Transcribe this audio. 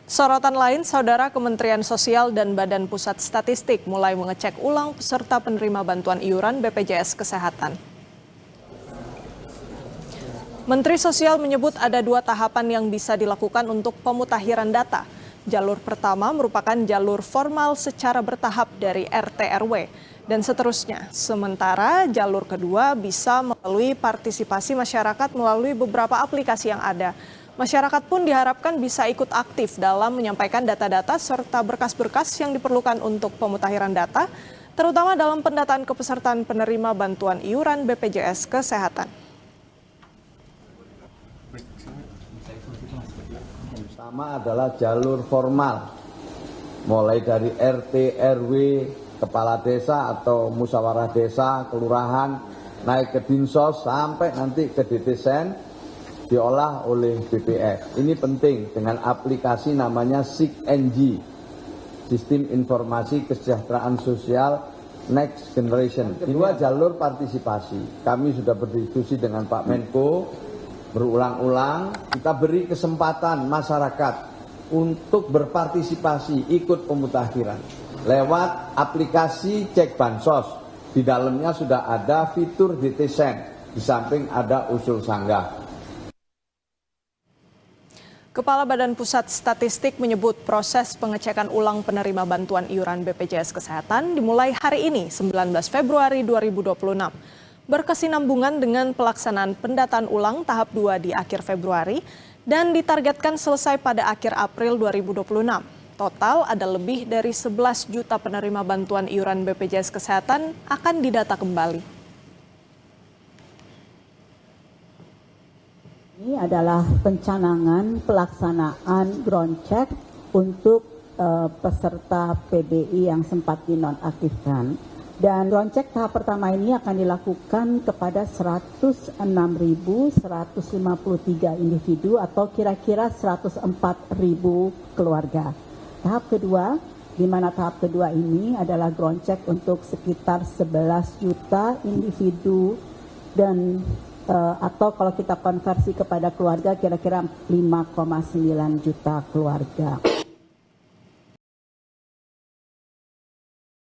Sorotan lain, Saudara, Kementerian Sosial dan Badan Pusat Statistik mulai mengecek ulang peserta penerima bantuan iuran BPJS Kesehatan. Menteri Sosial menyebut ada 2 tahapan yang bisa dilakukan untuk pemutahiran data. Jalur pertama merupakan jalur formal secara bertahap dari RT/RW dan seterusnya. Sementara jalur kedua bisa melalui partisipasi masyarakat melalui beberapa aplikasi yang ada. Masyarakat pun diharapkan bisa ikut aktif dalam menyampaikan data-data serta berkas-berkas yang diperlukan untuk pemutahiran data, terutama dalam pendataan kepesertaan penerima bantuan iuran BPJS Kesehatan. Pertama adalah jalur formal, mulai dari RT, RW, kepala desa atau musyawarah desa, kelurahan, naik ke Dinsos sampai nanti ke DTSen, diolah oleh BPS. Ini penting dengan aplikasi namanya SIG-NG, Sistem Informasi Kesejahteraan Sosial Next Generation. Kedua, jalur partisipasi. Kami sudah berdiskusi dengan Pak Menko berulang-ulang. Kita beri kesempatan masyarakat untuk berpartisipasi ikut pemutakhiran lewat aplikasi Cek Bansos. Di dalamnya sudah ada fitur DTSen, di samping ada usul sanggah. Kepala Badan Pusat Statistik menyebut proses pengecekan ulang penerima bantuan iuran BPJS Kesehatan dimulai hari ini, 19 Februari 2026. Berkesinambungan dengan pelaksanaan pendataan ulang tahap 2 di akhir Februari dan ditargetkan selesai pada akhir April 2026. Total ada lebih dari 11 juta penerima bantuan iuran BPJS Kesehatan akan didata kembali. Ini adalah pencanangan pelaksanaan ground check untuk peserta PBI yang sempat dinonaktifkan. Dan ground check tahap pertama ini akan dilakukan kepada 106.153 individu atau kira-kira 104.000 keluarga. Tahap kedua, di mana tahap kedua ini adalah ground check untuk sekitar 11 juta individu dan atau kalau kita konversi kepada keluarga kira-kira 5,9 juta keluarga.